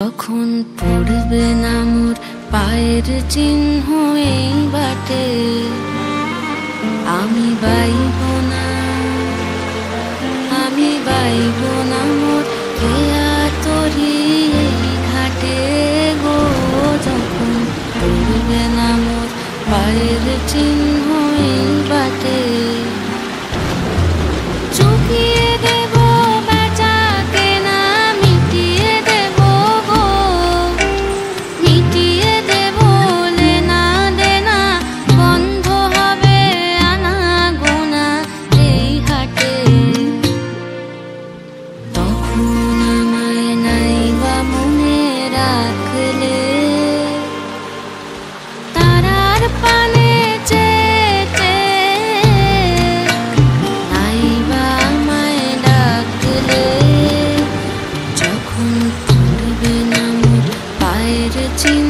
তখন পড়বে না মোর পায়ের চিহ্ন এই বাটে, আমি বাইব না, আমি বাইব না মোর কেয়া তরি এই ঘাটে গো। যখন পড়বে না মোর পায়ের চিহ্ন এই বাটে, চুকিয়ে দেব বেচা কেনা, মিটিয়ে দেব গো, মিটিয়ে দেব লেনা দেনা, বন্ধ হবে আনা গোনা এই হাটে। তখন আমায় নাইবা মনে রাখলে, তারার পানে চেটে নাইবা আমায় ডাকলে। যখন পড়বে না মোর পায়ের চিহ্ন